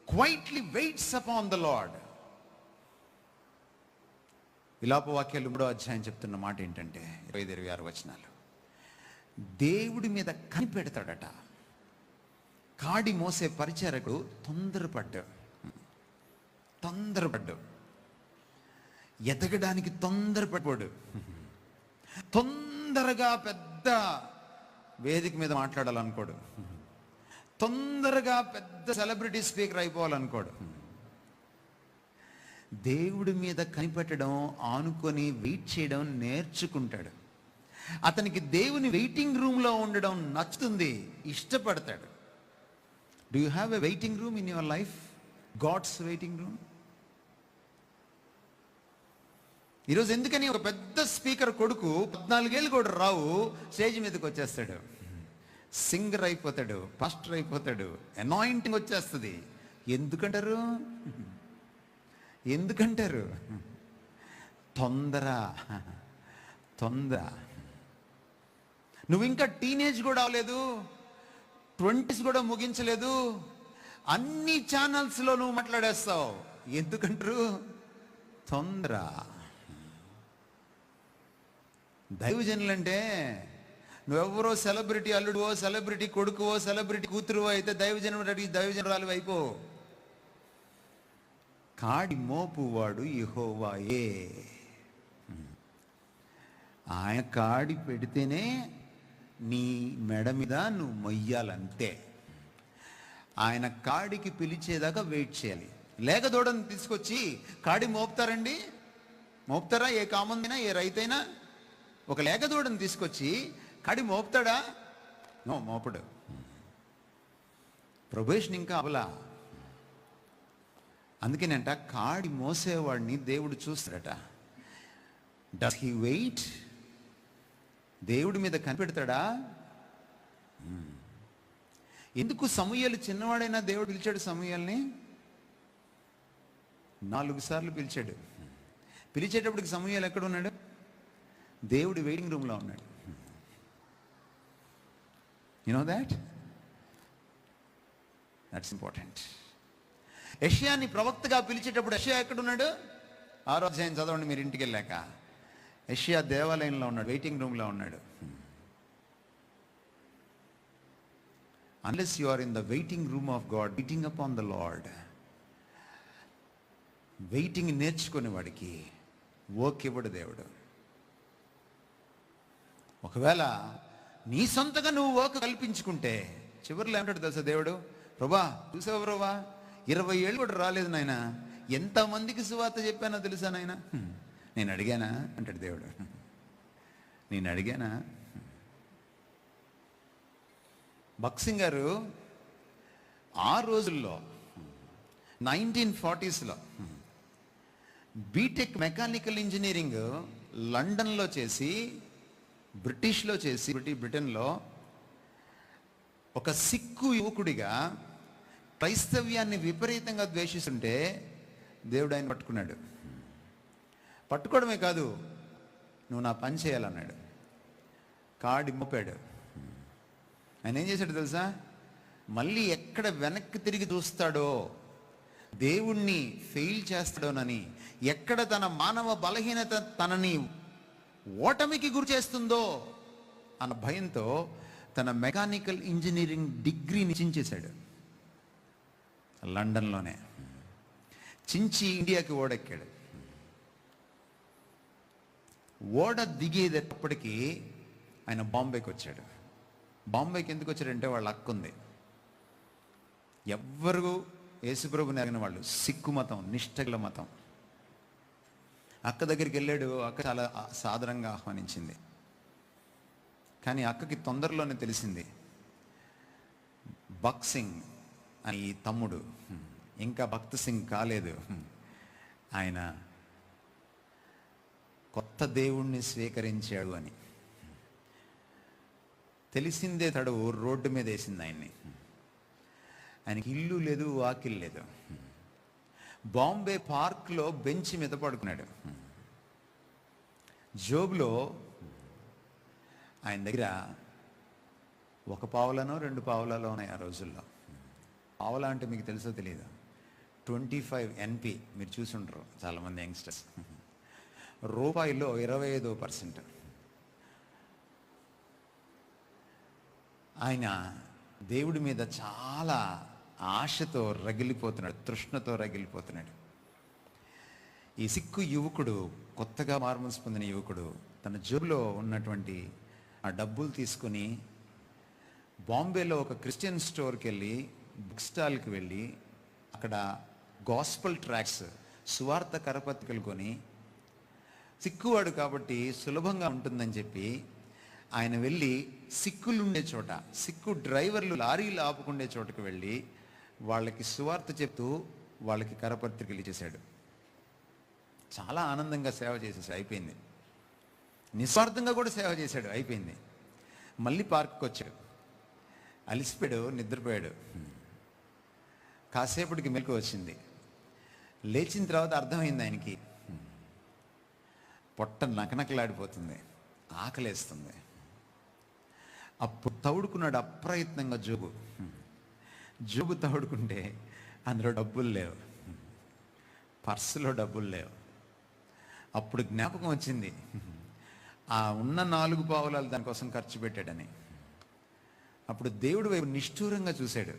Quietly waits upon the Lord. విలాప వాక్యాలు 3వ అధ్యాయం చెప్తున్న మాట ఏంటంటే 25-26 వచనాలు. దేవుడి మీద కనిపెడతాడట. కాడి మోసే పరిచారకుడు తొందరపడ్డు ఎదగడానికి తొందరపడ్డాడు. తొందరగా పెద్ద వేదిక మీద మాట్లాడాలనుకోడు. తొందరగా పెద్ద సెలబ్రిటీ స్పీకర్ అయిపోవాలనుకోడు. దేవుడి మీద కనిపెట్టడం, ఆనుకొని వెయిట్ చేయడం నేర్చుకుంటాడు. అతనికి దేవుని వెయిటింగ్ రూమ్లో ఉండడం నచ్చుతుంది, ఇష్టపడతాడు. Do you have a waiting room in your life? God's waiting room. ఈరోజు ఎందుకని ఒక పెద్ద స్పీకర్ కొడుకు 14 ఏళ్ళు కూడా రావు స్టేజ్ మీదకి వచ్చేస్తాడు, సింగర్ అయిపోతాడు, పాస్టర్ అయిపోతాడు, అనాయింటింగ్ వచ్చేస్తుంది. ఎందుకంటారు? తొందర. నువ్వు ఇంకా టీనేజ్ కూడా అవ్వలేదు, 20s కూడా ముగించలేదు, అన్ని ఛానల్స్లో నువ్వు మాట్లాడేస్తావు. ఎందుకంటారు? తొందర. దైవజనులంటే నువ్వెవరో సెలబ్రిటీ అల్లుడువో, సెలబ్రిటీ కొడుకువో, సెలబ్రిటీ కూతురువో అయితే దైవజనురాలు అయిపో. కాడి మోపువాడు యెహోవాయే. ఆయన కాడి పెడితేనే నీ మెడ మీద నువ్వు మొయ్యాలంతే. ఆయన కాడికి పిలిచేదాకా వెయిట్ చేయాలి. లేగదూడని తీసుకొచ్చి కాడి మోపుతారండి? మోపుతారా? ఏ కామందైనా, ఏ రైతైనా ఒక లేగదూడని తీసుకొచ్చి కాడి మోపుతాడా? మోపడు. ప్రొబేషన్ ఇంకా అవలా. అందుకేనంట కాడి మోసేవాడిని దేవుడు చూస్తాడట. Does he wait? దేవుడి మీద కనిపెడతాడా? ఎందుకు సమూయేలు చిన్నవాడైనా దేవుడు పిలిచాడు సమూయేల్ని? 4 సార్లు పిలిచాడు. పిలిచేటప్పటికి సమూయేలు ఎక్కడ ఉన్నాడు? దేవుడి వెయిటింగ్ రూమ్లో ఉన్నాడు. You know that's important. యెషయాని ప్రవక్తగా పిలిచేటప్పుడు యెషయా ఎక్కడున్నాడు? 6వ అధ్యాయం చదవండి మీరు ఇంటికి వెళ్ళాక. యెషయా దేవాలయంలో ఉన్నాడు, వెయిటింగ్ రూమ్లో ఉన్నాడు. Unless you are in the waiting room of God, waiting upon the lord, waiting నేర్చుకునే వాడికి వర్క్ ఇవ్వడు దేవుడు. ఒకవేళ నీ సొంతగా నువ్వు వర్క్ కల్పించుకుంటే చివరిలో ఏమంటాడు తెలుసా దేవుడు? ప్రభా చూసావు ప్రభా, 20 ఏళ్ళు కూడా రాలేదు నాయన, ఎంతమందికి సువార్త చెప్పానో తెలుసా నాయన? నేను అడిగానా అంటాడు దేవుడు. నేను అడిగానా? భక్సింగ్ గారు ఆ రోజుల్లో 1940sలో బీటెక్ మెకానికల్ ఇంజనీరింగ్ లండన్లో చేసి, బ్రిటిష్లో చేసి, బ్రిటన్లో ఒక సిక్కు యువకుడిగా క్రైస్తవ్యాన్ని విపరీతంగా ద్వేషిస్తుంటే దేవుడు ఆయన పట్టుకున్నాడు. పట్టుకోవడమే కాదు, నువ్వు నా పని చేయాలన్నాడు. కాడి మోపాడు. ఆయన ఏం చేశాడు తెలుసా? మళ్ళీ ఎక్కడ వెనక్కి తిరిగి చూస్తాడో, దేవుణ్ణి ఫెయిల్ చేస్తాడోనని, ఎక్కడ తన మానవ బలహీనత తనని ఓటమికి గురి చేస్తుందో అన్న భయంతో తన మెకానికల్ ఇంజనీరింగ్ డిగ్రీని చించేశాడు. లండన్లోనే చించి ఇండియాకి ఓడెక్కాడు. ఓడ దిగేటప్పటికి ఆయన బాంబేకి వచ్చాడు. బాంబేకి ఎందుకు వచ్చాడంటే వాళ్ళ అక్క ఉంది. ఎవ్వరు యేసుప్రభుని ఎరిగిన వాళ్ళు, సిక్కు మతం, నిష్టగల మతం. అక్క దగ్గరికి వెళ్ళాడు. అక్క చాలా సాదరంగా ఆహ్వానించింది. కానీ అక్కకి తొందరలోనే తెలిసింది భక్సింగ్ అని ఈ తమ్ముడు ఇంకా భక్త్ సింగ్ కాలేదు, ఆయన కొత్త దేవుణ్ణి స్వీకరించాడు అని తెలిసిందే. తడువు రోడ్డు మీద వేసింది ఆయన్ని. ఆయనకి ఇల్లు లేదు, వాకిల్ లేదు. బాంబే పార్క్లో బెంచ్ మీద పడుకున్నాడు. జోబులో ఆయన దగ్గర 1 పావలానో 2 పావలాలో ఉన్నాయి ఆ రోజుల్లో. పావలా అంటే మీకు తెలుసో తెలియదు? 25 NP మీరు చూసుంటారు చాలామంది యంగ్స్టర్స్. రూపాయిలో 25%. ఆయన దేవుడి మీద చాలా ఆశతో రగిలిపోతున్నాడు, తృష్ణతో రగిలిపోతున్నాడు. ఈ సిక్కు యువకుడు, కొత్తగా మార్మల్స్ పొందిన యువకుడు, తన జేబులో ఉన్నటువంటి ఆ డబ్బులు తీసుకుని బాంబేలో ఒక క్రిస్టియన్ స్టోర్కి వెళ్ళి, బుక్ స్టాల్కి వెళ్ళి, అక్కడ గాస్పల్ ట్రాక్స్, సువార్త కరపత్రికలు కొని, సిక్కువాడు కాబట్టి సులభంగా ఉంటుందని చెప్పి ఆయన వెళ్ళి సిక్కులు ఉండే చోట, సిక్కు డ్రైవర్లు లారీలు ఆపుకుండే చోటకు వెళ్ళి వాళ్ళకి సువార్త చెప్తూ వాళ్ళకి కరపత్రికలు ఇచ్చేశాడు. చాలా ఆనందంగా సేవ చేసేసాడు, అయిపోయింది. నిస్వార్థంగా కూడా సేవ చేశాడు, అయిపోయింది. మళ్ళీ పార్క్కి వచ్చాడు, అలిసిపోయాడు, నిద్రపోయాడు. కాసేపటికి మెలకు వచ్చింది. లేచిన తర్వాత అర్థమైంది ఆయనకి, పొట్ట నకనకలాడిపోతుంది, ఆకలేస్తుంది. అప్పుడు తౌడుకున్నాడు అప్రయత్నంగా జోబు తౌడుకుంటే అందులో డబ్బులు లేవు, పర్సులో డబ్బులు లేవు. అప్పుడు జ్ఞాపకం వచ్చింది, ఆ ఉన్న 4 పావులాలు దానికోసం ఖర్చు పెట్టాడని. అప్పుడు దేవుడి వైపు నిష్ఠూరంగా చూశాడు,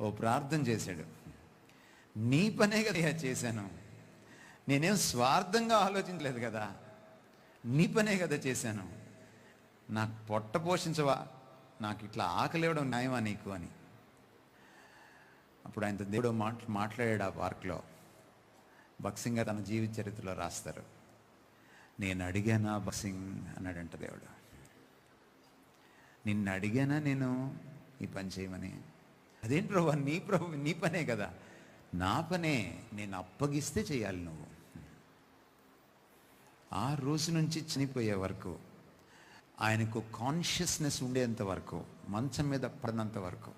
ఓ ప్రార్థన చేశాడు. నీ పనే కదా చేశాను, నేనేం స్వార్థంగా ఆలోచించలేదు కదా, నీ పనే కదా చేశాను, నాకు పొట్ట పోషించవా, నాకు ఇట్లా ఆకలివ్వడం న్యాయమా నీకు అని. అప్పుడు ఆయనతో దేవుడు మాట్లాడాడు ఆ పార్క్లో. భక్సింగ్ తన జీవిత చరిత్రలో రాస్తారు, నేను అడిగానా భక్సింగ్ అన్నాడంట దేవుడు. నిన్ను అడిగానా నేను ఈ పని చేయమని? అదేంటి ప్రభు, నీ పనే కదా. నా పనే, నేను అప్పగిస్తే చేయాలి నువ్వు. ఆ రోజు నుంచి చనిపోయే వరకు, ఆయనకు కాన్షియస్నెస్ ఉండేంత వరకు, మంచం మీద పడినంత వరకు,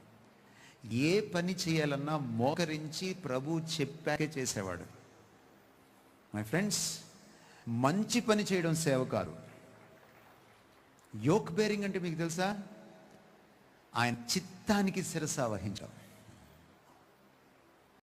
ఏ పని చేయాలన్నా మోకరించి ప్రభు చెప్పాకే చేసేవాడు. మై ఫ్రెండ్స్, మంచి పని చేయడం సేవ కాదు. యోక్ బేరింగ్ అంటే మీకు తెలుసా? ఆయన చిత్తానికి శిరస వహించడం.